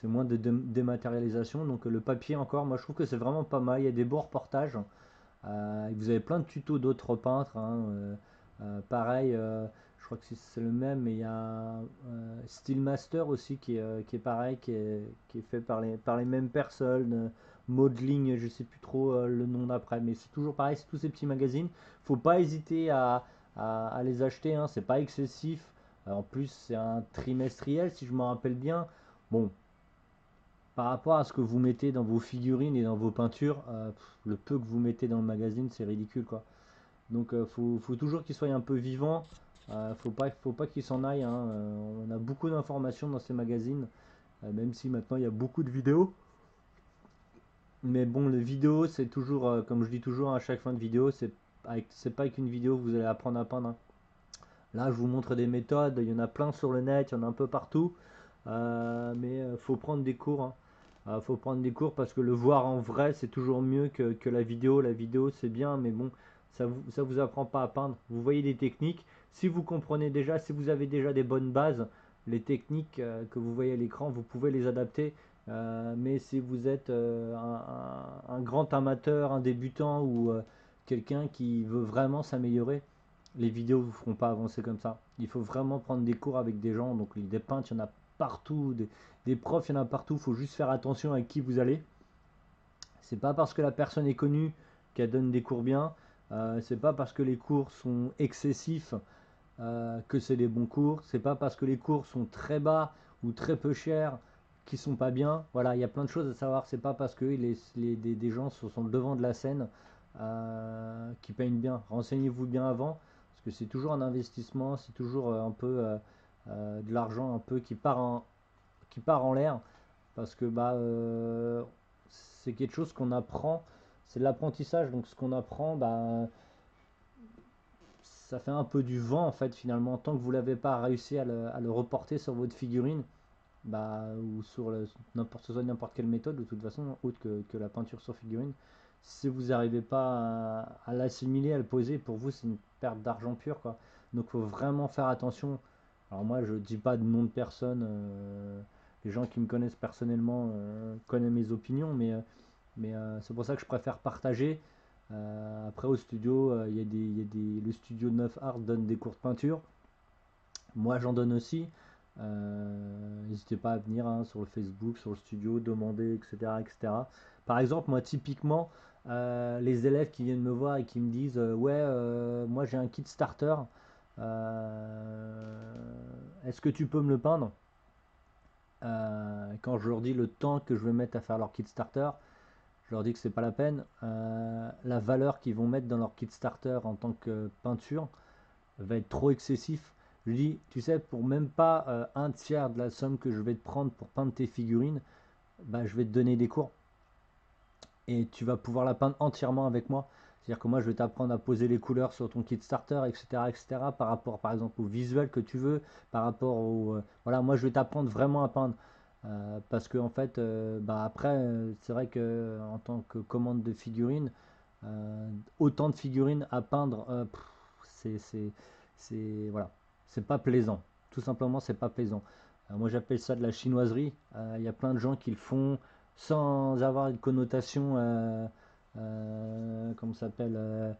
c'est moins de dématérialisation, donc le papier encore, moi je trouve que c'est vraiment pas mal. Il y a des beaux reportages. Vous avez plein de tutos d'autres peintres, hein, pareil, je crois que c'est le même, mais il y a Steelmaster aussi qui est pareil, qui est fait par les mêmes personnes. Modeling, je sais plus trop le nom d'après, mais c'est toujours pareil, c'est tous ces petits magazines. Faut pas hésiter à les acheter, hein, c'est pas excessif. En plus, c'est un trimestriel, si je me rappelle bien. Bon, par rapport à ce que vous mettez dans vos figurines et dans vos peintures, le peu que vous mettez dans le magazine, c'est ridicule, quoi. Donc faut toujours qu'il soit un peu vivant. Faut pas qu'il s'en aille, hein. On a beaucoup d'informations dans ces magazines, même si maintenant il y a beaucoup de vidéos. Mais bon, les vidéos, c'est toujours, comme je dis toujours à chaque fin de vidéo, c'est pas avec une vidéo que vous allez apprendre à peindre, hein. Là, je vous montre des méthodes, il y en a plein sur le net, il y en a un peu partout. Mais faut prendre des cours, hein. Faut prendre des cours parce que le voir en vrai, c'est toujours mieux que la vidéo. La vidéo, c'est bien, mais bon, ça vous apprend pas à peindre. Vous voyez des techniques. Si vous comprenez déjà, si vous avez déjà des bonnes bases, les techniques que vous voyez à l'écran, vous pouvez les adapter. Mais si vous êtes un grand amateur, un débutant ou quelqu'un qui veut vraiment s'améliorer, les vidéos vous feront pas avancer comme ça. Il faut vraiment prendre des cours avec des gens. Donc des peintres, il y en a partout, des profs, il y en a partout. Il faut juste faire attention à qui vous allez. C'est pas parce que la personne est connue qu'elle donne des cours bien. C'est pas parce que les cours sont excessifs que c'est des bons cours. C'est pas parce que les cours sont très bas ou très peu chers qui sont pas bien. Voilà, il y a plein de choses à savoir. C'est pas parce que des gens sont sur le devant de la scène qui payent bien. Renseignez-vous bien avant, parce que c'est toujours un investissement, c'est toujours un peu de l'argent un peu qui part en l'air, parce que c'est quelque chose qu'on apprend. C'est de l'apprentissage, donc ce qu'on apprend, ça fait un peu du vent en fait finalement. Tant que vous n'avez pas réussi à le reporter sur votre figurine, ou sur n'importe quelle méthode, de toute façon, autre que la peinture sur figurine, si vous n'arrivez pas à l'assimiler, à le poser, pour vous c'est une perte d'argent pure, quoi. Donc il faut vraiment faire attention. Alors moi je dis pas de nom de personne, les gens qui me connaissent personnellement connaissent mes opinions, mais c'est pour ça que je préfère partager. Après au studio, le studio 9 Art donne des cours de peinture. Moi j'en donne aussi. N'hésitez pas à venir, hein, sur le Facebook, sur le studio, demander, etc., etc. Par exemple, moi typiquement, les élèves qui viennent me voir et qui me disent ouais, moi j'ai un kit starter, est-ce que tu peux me le peindre? Quand je leur dis le temps que je vais mettre à faire leur kit starter, je leur dis que c'est pas la peine. La valeur qu'ils vont mettre dans leur kit starter en tant que peinture va être trop excessif. Je dis, tu sais, pour même pas un tiers de la somme que je vais te prendre pour peindre tes figurines, je vais te donner des cours et tu vas pouvoir la peindre entièrement avec moi. C'est-à-dire que moi, je vais t'apprendre à poser les couleurs sur ton kit starter, etc., etc., par rapport, par exemple, au visuel que tu veux, par rapport au... voilà, moi, je vais t'apprendre vraiment à peindre. Parce que, en fait, après, c'est vrai que en tant que commande de figurines, autant de figurines à peindre, c'est, voilà, c'est pas plaisant. Tout simplement, c'est pas plaisant. Moi, j'appelle ça de la chinoiserie. Il y a plein de gens qui le font sans avoir une connotation, comment ça s'appelle,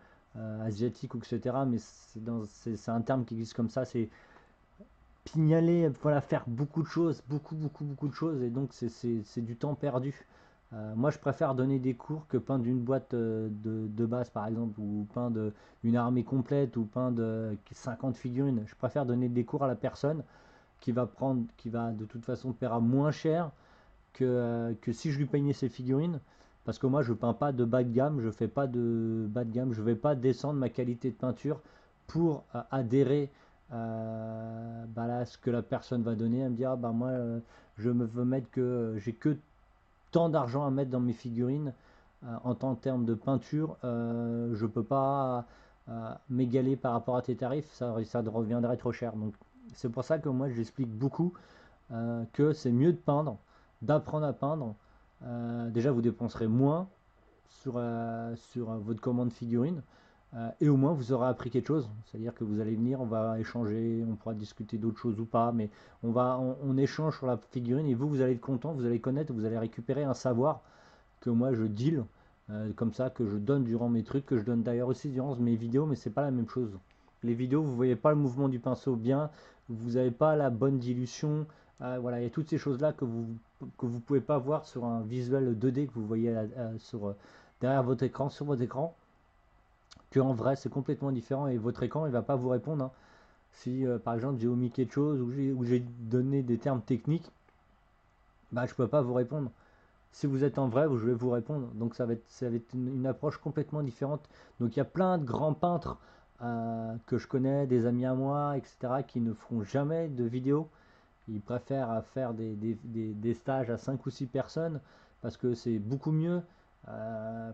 asiatique ou etc. Mais c'est un terme qui existe comme ça. C'est pignaler, voilà, faire beaucoup de choses, beaucoup de choses, et donc c'est du temps perdu. Moi, je préfère donner des cours que peindre une boîte de base, par exemple, ou peindre une armée complète, ou peindre 50 figurines. Je préfère donner des cours à la personne qui va de toute façon paiera moins cher que si je lui peignais ses figurines. Parce que moi, je peins pas de bas de gamme, je fais pas de bas de gamme, je vais pas descendre ma qualité de peinture pour adhérer là, à ce que la personne va donner. Elle me dit, ah, moi, je me veux mettre que j'ai que tant d'argent à mettre dans mes figurines en tant que terme de peinture, je peux pas. m'égaler par rapport à tes tarifs, ça reviendrait trop cher. Donc c'est pour ça que moi j'explique beaucoup que c'est mieux de peindre, d'apprendre à peindre. Déjà vous dépenserez moins sur votre commande figurine. Et au moins vous aurez appris quelque chose, c'est-à-dire que vous allez venir, on va échanger, on pourra discuter d'autres choses ou pas, mais on échange sur la figurine et vous allez être content, vous allez connaître, vous allez récupérer un savoir que moi je deal, comme ça, que je donne durant mes trucs, que je donne d'ailleurs aussi durant mes vidéos, mais c'est pas la même chose. Les vidéos, vous voyez pas le mouvement du pinceau bien, vous n'avez pas la bonne dilution, voilà, il y a toutes ces choses-là que vous pouvez pas voir sur un visuel 2D que vous voyez derrière votre écran, sur votre écran, que en vrai c'est complètement différent et votre écran il va pas vous répondre, hein. Si par exemple j'ai omis quelque chose ou j'ai donné des termes techniques, bah je peux pas vous répondre. Si vous êtes en vrai, je vais vous répondre. Donc ça va être une approche complètement différente. Donc il y a plein de grands peintres que je connais, des amis à moi, etc., qui ne feront jamais de vidéos. Ils préfèrent faire des stages à 5 ou 6 personnes parce que c'est beaucoup mieux,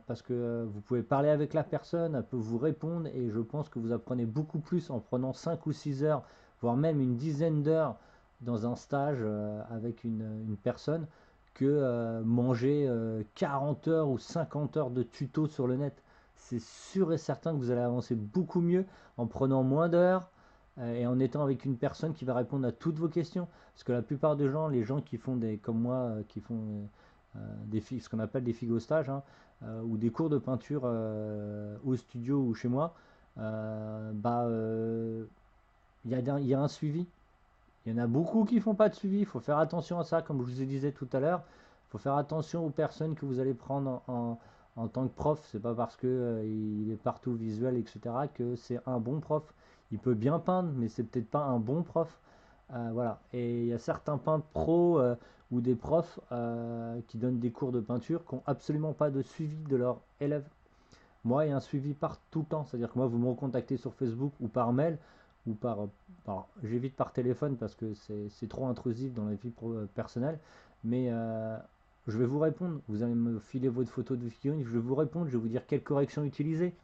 parce que vous pouvez parler avec la personne, elle peut vous répondre et je pense que vous apprenez beaucoup plus en prenant 5 ou 6 heures, voire même une dizaine d'heures dans un stage avec une personne que manger 40 heures ou 50 heures de tuto sur le net. C'est sûr et certain que vous allez avancer beaucoup mieux en prenant moins d'heures et en étant avec une personne qui va répondre à toutes vos questions. Parce que la plupart des gens, les gens qui font comme moi, qui font ce qu'on appelle des figostages, hein, ou des cours de peinture au studio ou chez moi, il y a un suivi. Il y en a beaucoup qui font pas de suivi. Il faut faire attention à ça, comme je vous disais tout à l'heure. Il faut faire attention aux personnes que vous allez prendre en tant que prof. C'est pas parce que il est partout visuel, etc., que c'est un bon prof. Il peut bien peindre, mais c'est peut-être pas un bon prof. Voilà. Et il y a certains peintres pros ou des profs qui donnent des cours de peinture qui n'ont absolument pas de suivi de leurs élèves. Moi, il y a un suivi par tout le temps. C'est-à-dire que moi, vous me recontactez sur Facebook ou par mail ou j'évite par téléphone parce que c'est trop intrusif dans la vie personnelle. Mais je vais vous répondre. Vous allez me filer votre photo de figurine. Je vais vous répondre. Je vais vous dire quelles corrections utiliser.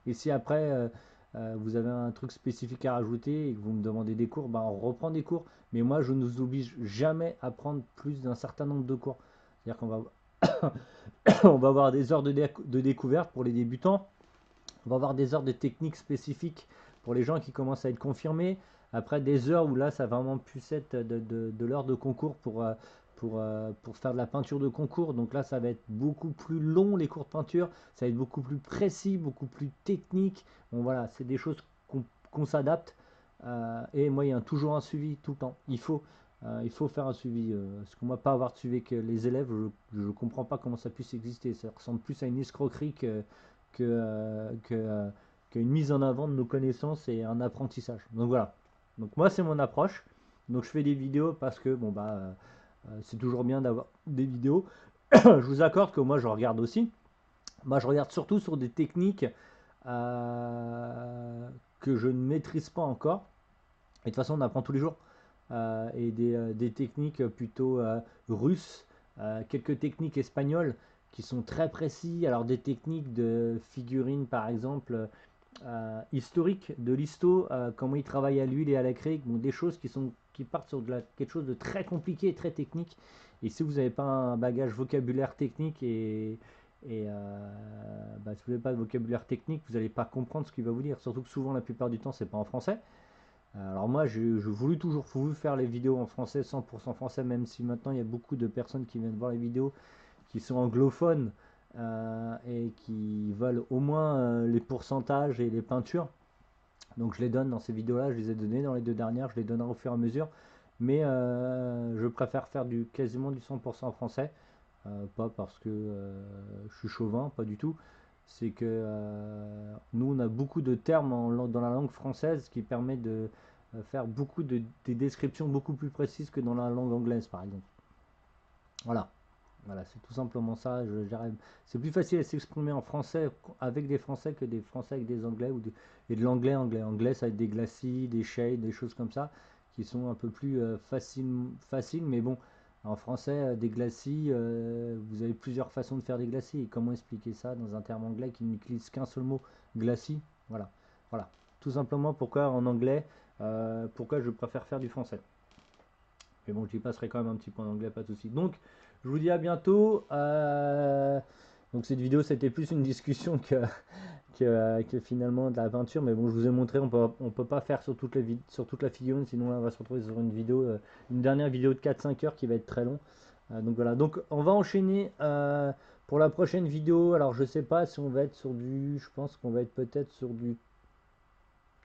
Et si après, vous avez un truc spécifique à rajouter et que vous me demandez des cours, on reprend des cours. Mais moi, je ne vous oblige jamais à prendre plus d'un certain nombre de cours. C'est-à-dire qu'on va on va avoir des heures de découverte pour les débutants. On va avoir des heures de technique spécifiques pour les gens qui commencent à être confirmés. Après des heures où là, ça va vraiment plus être de l'heure de concours pour faire de la peinture de concours. Donc là, ça va être beaucoup plus long les cours de peinture. Ça va être beaucoup plus précis, beaucoup plus technique. Bon voilà, c'est des choses qu'on s'adapte. Et moi, il y a toujours un suivi tout le temps. Il faut faire un suivi. Parce qu'on ne va pas avoir de suivi avec les élèves. Je ne comprends pas comment ça puisse exister. Ça ressemble plus à une escroquerie qu'une mise en avant de nos connaissances et un apprentissage. Donc voilà. Donc moi, c'est mon approche. Donc je fais des vidéos parce que c'est toujours bien d'avoir des vidéos. Je vous accorde que moi, je regarde aussi. Moi, je regarde surtout sur des techniques que je ne maîtrise pas encore. Et de toute façon, on apprend tous les jours. Et des techniques plutôt russes, quelques techniques espagnoles qui sont très précis. Alors des techniques de figurines, par exemple, historiques de l'histo, comment ils travaillent à l'huile et à l'acrylique, donc des choses qui partent sur quelque chose de très compliqué et très technique. Et si vous n'avez pas un bagage vocabulaire technique si vous n'avez pas de vocabulaire technique, vous n'allez pas comprendre ce qu'il va vous dire. Surtout que souvent, la plupart du temps, c'est pas en français. Alors moi, j'ai toujours voulu faire les vidéos en français, 100% français, même si maintenant il y a beaucoup de personnes qui viennent voir les vidéos qui sont anglophones et qui veulent au moins les pourcentages et les peintures. Donc je les donne dans ces vidéos-là, je les ai données dans les deux dernières, je les donnerai au fur et à mesure. Mais je préfère faire quasiment du 100% français, pas parce que je suis chauvin, pas du tout. C'est que nous, on a beaucoup de termes dans la langue française qui permet de faire des descriptions beaucoup plus précises que dans la langue anglaise, par exemple. Voilà. Voilà, c'est tout simplement ça. C'est plus facile à s'exprimer en français avec des Français que des Français avec des Anglais et de l'anglais anglais. Anglais, ça va être des glacis, des shades, des choses comme ça qui sont un peu plus faciles. Mais bon, en français, des glacis, vous avez plusieurs façons de faire des glacis. Et comment expliquer ça dans un terme anglais qui n'utilise qu'un seul mot, glacis? Voilà. Voilà, tout simplement pourquoi en anglais, pourquoi je préfère faire du français. Mais bon, j'y passerai quand même un petit peu en anglais, pas de souci. Donc, je vous dis à bientôt. Donc, cette vidéo, c'était plus une discussion que finalement de la peinture. Mais bon, je vous ai montré, on peut pas faire sur sur toute la vidéo, sinon là, on va se retrouver sur une vidéo, une dernière vidéo de 4-5 heures qui va être très long. Donc voilà, donc on va enchaîner pour la prochaine vidéo. Alors, je sais pas si on va être sur du, je pense qu'on va être peut-être sur du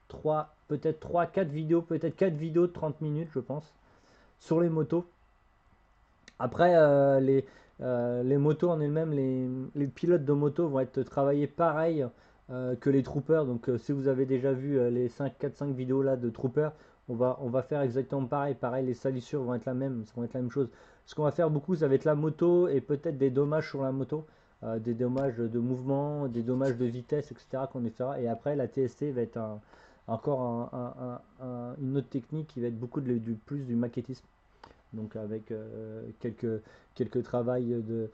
3, peut-être 3, 4 vidéos, peut-être 4 vidéos de 30 minutes, je pense, sur les motos. Après, les motos en elles-mêmes, les pilotes de moto vont être travaillés pareil que les troopers. Donc, si vous avez déjà vu les 4-5 vidéos là de troopers, on va faire exactement pareil. Pareil, les salissures vont être ça vont être la même chose. Ce qu'on va faire beaucoup, ça va être la moto et peut-être des dommages sur la moto, des dommages de mouvement, des dommages de vitesse, etc. qu'on fera. Et après, la TST va être encore une autre technique qui va être beaucoup plus du maquettisme, donc avec quelques travails de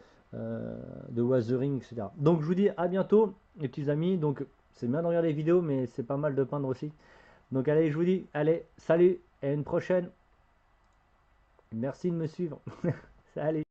weathering, etc. Donc je vous dis à bientôt les petits amis. Donc c'est bien de regarder les vidéos, mais c'est pas mal de peindre aussi. Donc allez, je vous dis, allez, salut et à une prochaine. Merci de me suivre. Salut.